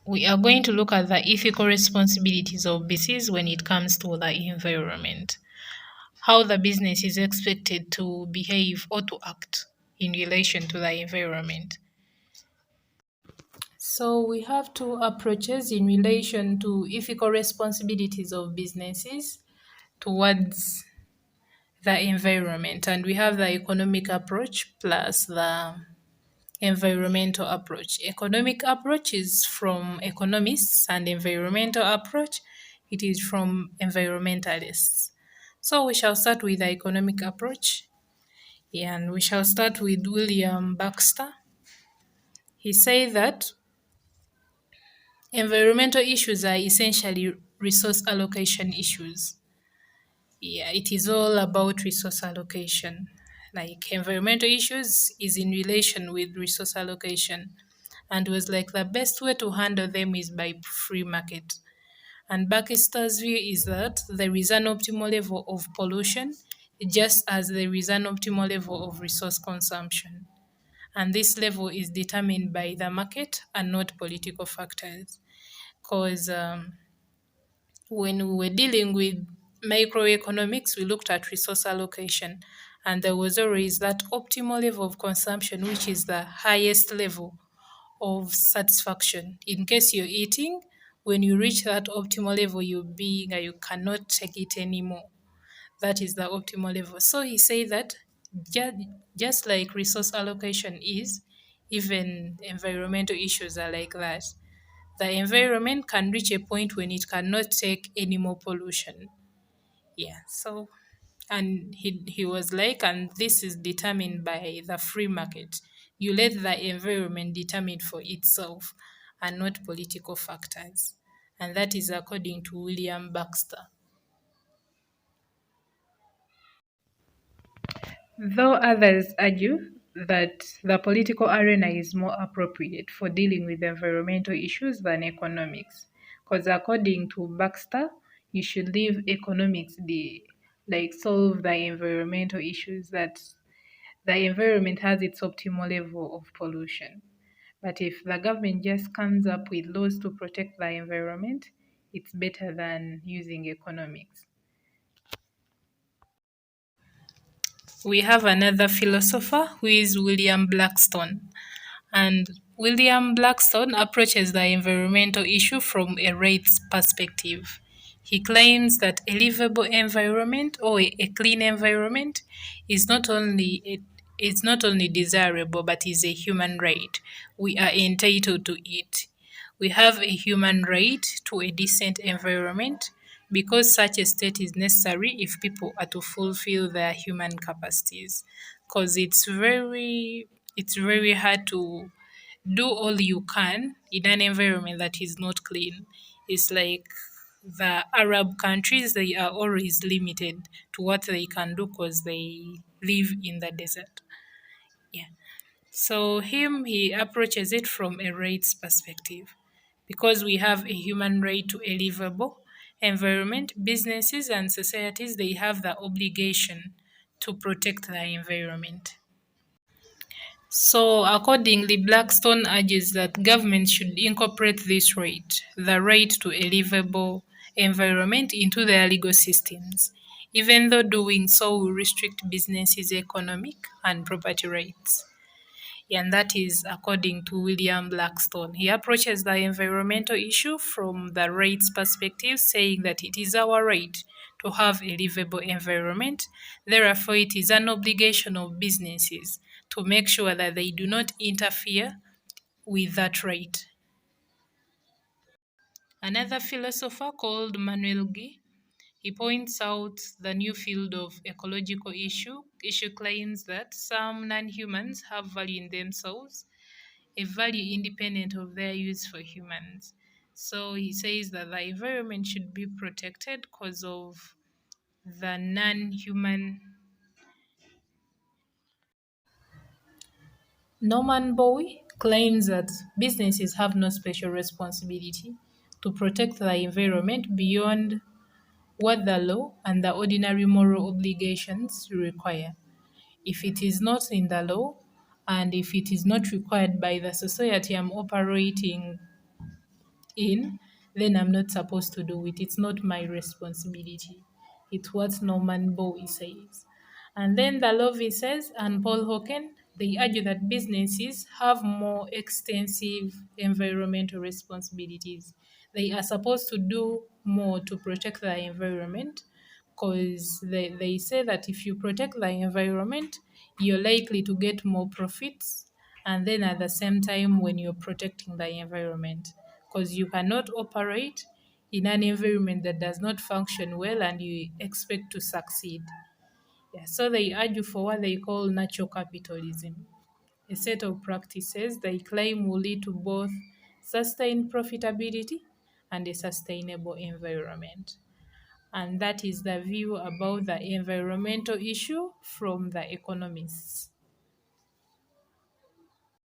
We are going to look at the ethical responsibilities of businesses when it comes to the environment, how the business is expected to behave or to act in relation to the environment. So we have two approaches in relation to ethical responsibilities of businesses towards the environment, and we have the economic approach plus the environmental approach. Economic approach is from economists, and environmental approach it is from environmentalists. So we shall start with the economic approach, and we shall start with William Baxter. He said that environmental issues are essentially resource allocation issues. Yeah, it is all about resource allocation. Like environmental issues is in relation with resource allocation, and was like the best way to handle them is by free market. And Baxter's view is that there is an optimal level of pollution just as there is an optimal level of resource consumption. And this level is determined by the market and not political factors. Because when we were dealing with microeconomics, we looked at resource allocation, and there was always that optimal level of consumption, which is the highest level of satisfaction. In case you're eating, when you reach that optimal level, you cannot take it anymore. That is the optimal level. So he said that just like resource allocation is, even environmental issues are like that. The environment can reach a point when it cannot take any more pollution. Yeah. So, and he was like, and this is determined by the free market. You let the environment determine for itself and not political factors. And that is according to William Baxter. Though others argue that the political arena is more appropriate for dealing with environmental issues than economics. Because according to Baxter, you should leave economics like solve the environmental issues that the environment has its optimal level of pollution. But if the government just comes up with laws to protect the environment, it's better than using economics. We have another philosopher who is William Blackstone. And William Blackstone approaches the environmental issue from a rights perspective. He claims that a livable environment or a clean environment is not only it's not only desirable but is a human right. We are entitled to it. We have a human right to a decent environment because such a state is necessary if people are to fulfill their human capacities. Because it's very hard to do all you can in an environment that is not clean. It's like the Arab countries, they are always limited to what they can do because they live in the desert. Yeah. So he approaches it from a rights perspective. Because we have a human right to a livable environment, businesses and societies they have the obligation to protect the environment. So, accordingly, Blackstone urges that governments should incorporate this right, the right to a livable environment, into their legal systems, even though doing so will restrict businesses' economic and property rights. And that is according to William Blackstone. He approaches the environmental issue from the rights perspective, saying that it is our right to have a livable environment. Therefore, it is an obligation of businesses to make sure that they do not interfere with that right. Another philosopher called Manuel, he points out the new field of ecological issue claims that some non-humans have value in themselves, a value independent of their use for humans. So he says that the environment should be protected because of the non-human. Norman Bowie claims that businesses have no special responsibility to protect the environment beyond what the law and the ordinary moral obligations require. If it is not in the law and if it is not required by the society I'm operating in, then I'm not supposed to do it. It's not my responsibility. It's what Norman Bowie says. And then the Lovey says, and Paul Hawken, they argue that businesses have more extensive environmental responsibilities. They are supposed to do more to protect the environment because they say that if you protect the environment, you're likely to get more profits. And then at the same time, when you're protecting the environment, because you cannot operate in an environment that does not function well and you expect to succeed. Yeah, so they argue for what they call natural capitalism, a set of practices they claim will lead to both sustained profitability and a sustainable environment. And that is the view about the environmental issue from the economists.